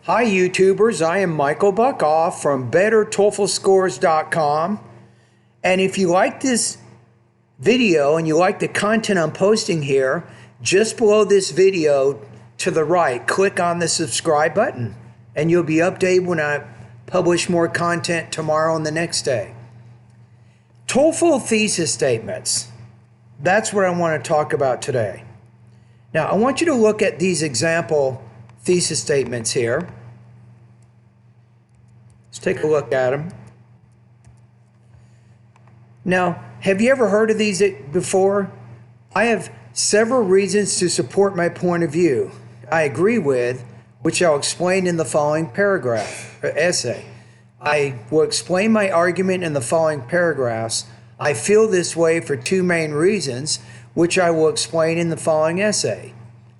Hi YouTubers, I am Michael Buckoff from BetterTOEFLScores.com, and if you like this video and you like the content I'm posting here, just below this video to the right, click on the subscribe button and you'll be updated when I publish more content tomorrow and the next day. TOEFL thesis statements, that's what I want to talk about today. Now I want you to look at these example thesis statements here. Let's take a look at them. Now, have you ever heard of these before? I have several reasons to support my point of view I agree with, which I'll explain in the following paragraph or essay. I will explain my argument in the following paragraphs. I feel this way for two main reasons, which I will explain in the following essay.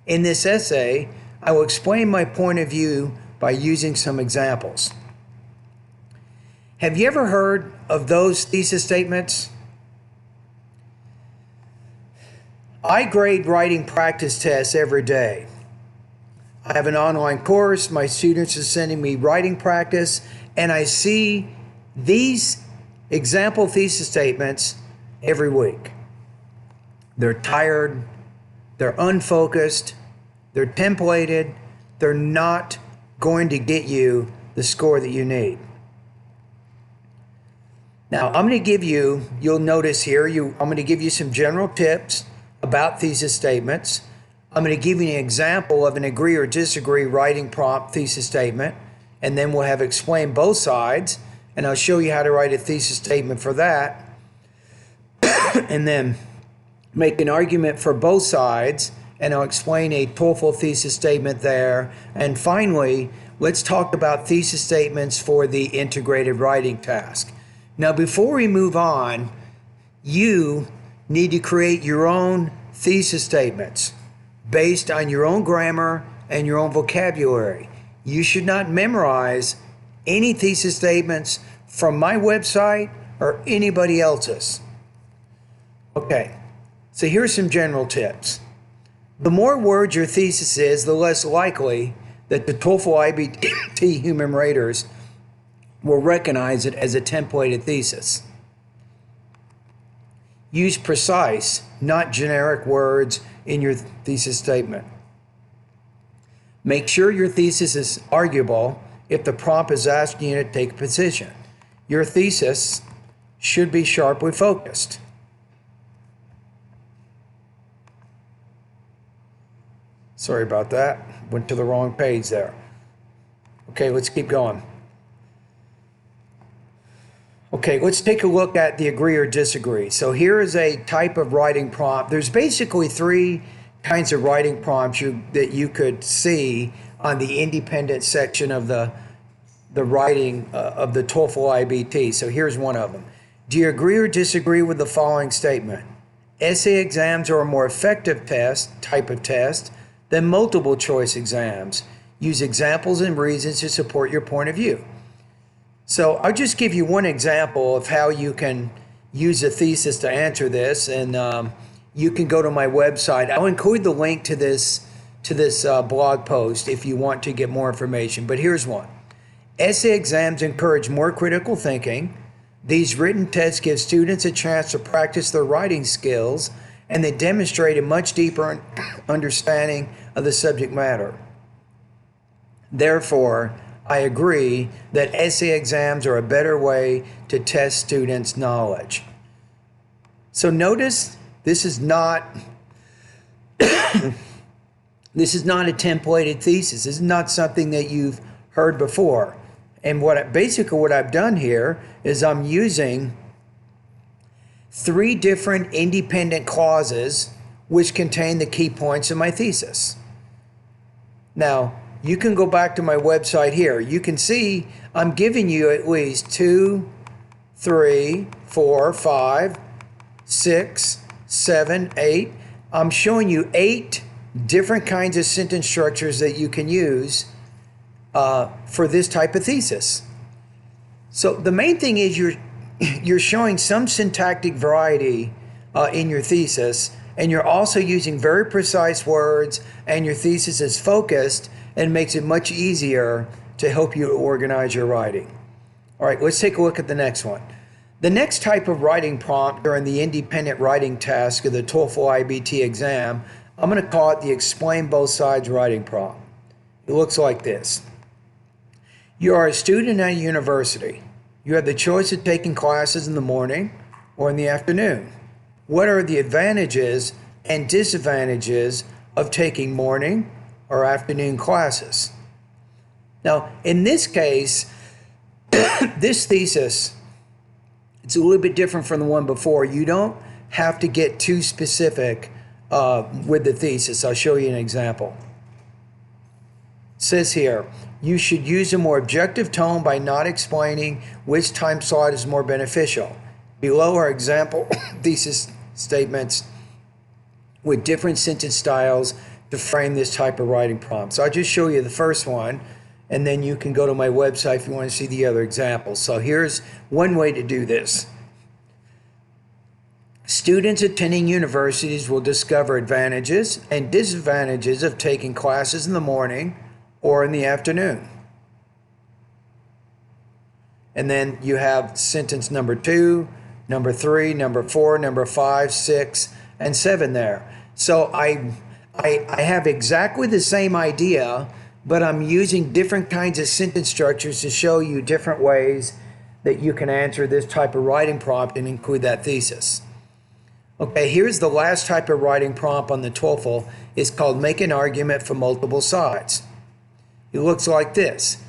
In this essay, I will explain my point of view by using some examples. Have you ever heard of those thesis statements? I grade writing practice tests every day. I have an online course. My students are sending me writing practice, and I see these example thesis statements every week. They're tired, they're unfocused, they're templated, they're not going to get you the score that you need. Now, I'm going to give you, you'll notice here, I'm going to give you some general tips about thesis statements. I'm going to give you an example of an agree or disagree writing prompt thesis statement, and then we'll have explained both sides, and I'll show you how to write a thesis statement for that, and then make an argument for both sides, and I'll explain a TOEFL thesis statement there. And finally, let's talk about thesis statements for the integrated writing task. Now, before we move on, you need to create your own thesis statements based on your own grammar and your own vocabulary. You should not memorize any thesis statements from my website or anybody else's. Okay, so here's some general tips. The more words your thesis is, the less likely that the TOEFL IBT human raters will recognize it as a templated thesis. Use precise, not generic words in your thesis statement. Make sure your thesis is arguable if the prompt is asking you to take a position. Your thesis should be sharply focused. Sorry about that. Went to the wrong page there. Okay, let's keep going. Okay, let's take a look at the agree or disagree. So here is a type of writing prompt. There's basically three kinds of writing prompts that you could see on the independent section of the writing of the TOEFL IBT. So here's one of them. Do you agree or disagree with the following statement? Essay exams are a more effective type of test than multiple choice exams. Use examples and reasons to support your point of view. So I'll just give you one example of how you can use a thesis to answer this, and you can go to my website. I'll include the link to this blog post if you want to get more information, but here's one. Essay exams encourage more critical thinking. These written tests give students a chance to practice their writing skills, and they demonstrate a much deeper understanding of the subject matter. Therefore, I agree that essay exams are a better way to test students' knowledge. So notice this is not this is not a templated thesis. This is not something that you've heard before. And basically what I've done here is I'm using three different independent clauses which contain the key points of my thesis. Now, you can go back to my website here. You can see I'm giving you at least 2, 3, 4, 5, 6, 7, 8. I'm showing you 8 different kinds of sentence structures that you can use for this type of thesis. So the main thing is you're showing some syntactic variety in your thesis, and you're also using very precise words, and your thesis is focused, and makes it much easier to help you organize your writing. All right, let's take a look at the next one. The next type of writing prompt during the independent writing task of the TOEFL IBT exam, I'm going to call it the explain both sides writing prompt. It looks like this. You are a student at a university. You have the choice of taking classes in the morning or in the afternoon. What are the advantages and disadvantages of taking morning or afternoon classes? Now, in this case, this thesis, it's a little bit different from the one before. You don't have to get too specific with the thesis. I'll show you an example. It says here, you should use a more objective tone by not explaining which time slot is more beneficial. Below are example thesis statements with different sentence styles to frame this type of writing prompt. So I'll just show you the first one, and then you can go to my website if you want to see the other examples. So here's one way to do this. Students attending universities will discover advantages and disadvantages of taking classes in the morning or in the afternoon. And then you have sentence number 2, number 3, number 4, number 5, 6, and 7 there. So I have exactly the same idea, but I'm using different kinds of sentence structures to show you different ways that you can answer this type of writing prompt and include that thesis. Okay, here's the last type of writing prompt on the TOEFL. It's called make an argument for multiple sides. It looks like this.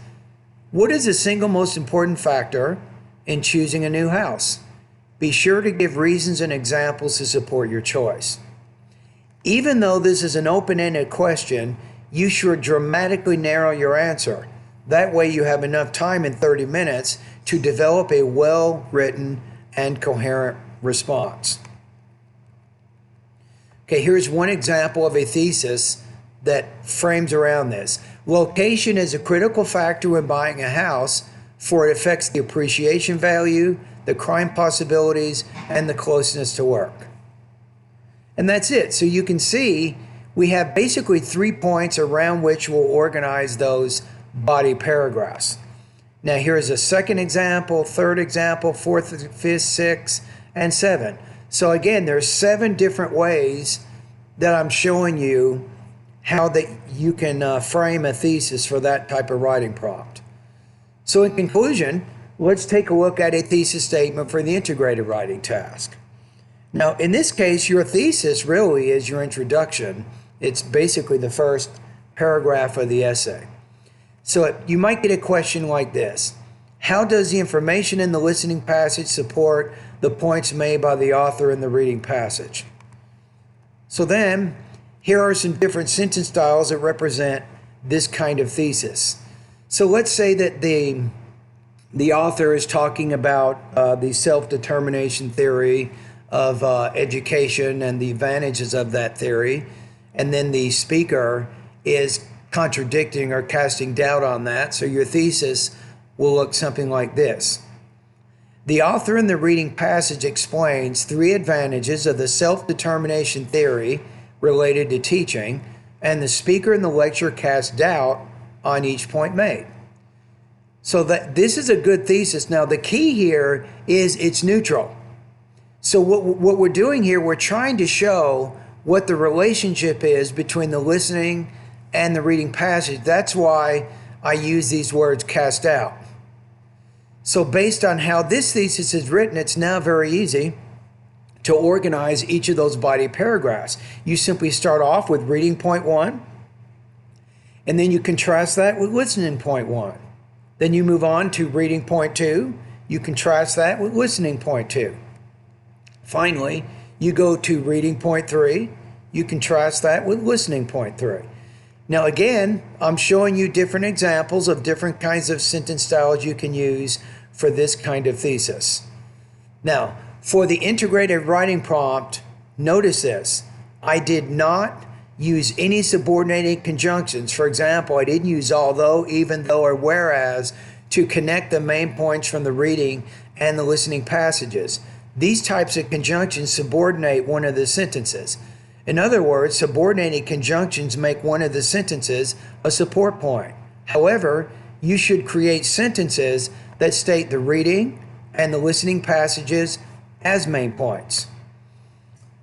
What is the single most important factor in choosing a new house? Be sure to give reasons and examples to support your choice. Even though this is an open-ended question, you should dramatically narrow your answer. That way you have enough time in 30 minutes to develop a well-written and coherent response. Okay, here's one example of a thesis that frames around this. Location is a critical factor when buying a house, for it affects the appreciation value, the crime possibilities, and the closeness to work. And that's it. So you can see we have basically 3 points around which we'll organize those body paragraphs. Now here's a second example, third example, fourth, fifth, sixth, and 7. So again, there's 7 different ways that I'm showing you how that you can frame a thesis for that type of writing prompt. So in conclusion, let's take a look at a thesis statement for the integrated writing task. Now, in this case, your thesis really is your introduction. It's basically the first paragraph of the essay. So you might get a question like this. How does the information in the listening passage support the points made by the author in the reading passage? So then, here are some different sentence styles that represent this kind of thesis. So let's say that the author is talking about the self-determination theory of education and the advantages of that theory, and then the speaker is contradicting or casting doubt on that. So your thesis will look something like this. The author in the reading passage explains 3 advantages of the self-determination theory related to teaching, and the speaker in the lecture casts doubt on each point made. So that this is a good thesis. Now the key here is it's neutral. So what we're doing here, we're trying to show what the relationship is between the listening and the reading passage. That's why I use these words cast out. So based on how this thesis is written, it's now very easy to organize each of those body paragraphs. You simply start off with reading point 1, and then you contrast that with listening point 1. Then you move on to reading point 2. You contrast that with listening point 2. Finally, you go to reading point 3. You contrast that with listening point 3. Now again, I'm showing you different examples of different kinds of sentence styles you can use for this kind of thesis. Now, for the integrated writing prompt, notice this. I did not use any subordinating conjunctions. For example, I didn't use although, even though, or whereas to connect the main points from the reading and the listening passages. These types of conjunctions subordinate one of the sentences. In other words, subordinated conjunctions make one of the sentences a support point. However, you should create sentences that state the reading and the listening passages as main points.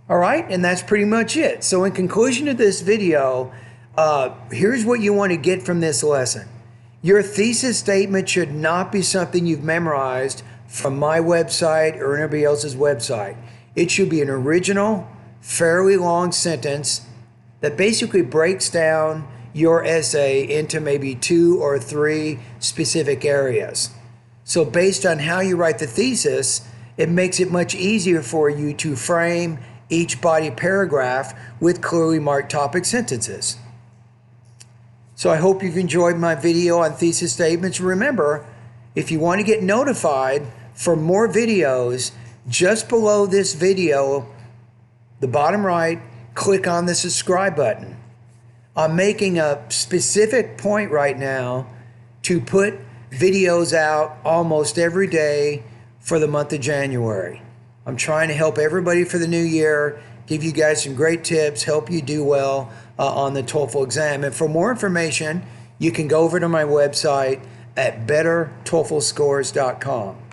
All right, and that's pretty much it. So in conclusion of this video, here's what you want to get from this lesson. Your thesis statement should not be something you've memorized from my website or anybody else's website. It should be an original, fairly long sentence that basically breaks down your essay into maybe 2 or 3 specific areas. So based on how you write the thesis, it makes it much easier for you to frame each body paragraph with clearly marked topic sentences. So I hope you've enjoyed my video on thesis statements. Remember, if you want to get notified for more videos, just below this video, the bottom right, click on the subscribe button. I'm making a specific point right now to put videos out almost every day for the month of January. I'm trying to help everybody for the new year, give you guys some great tips, help you do well on the TOEFL exam. And for more information, you can go over to my website at bettertoeflscores.com.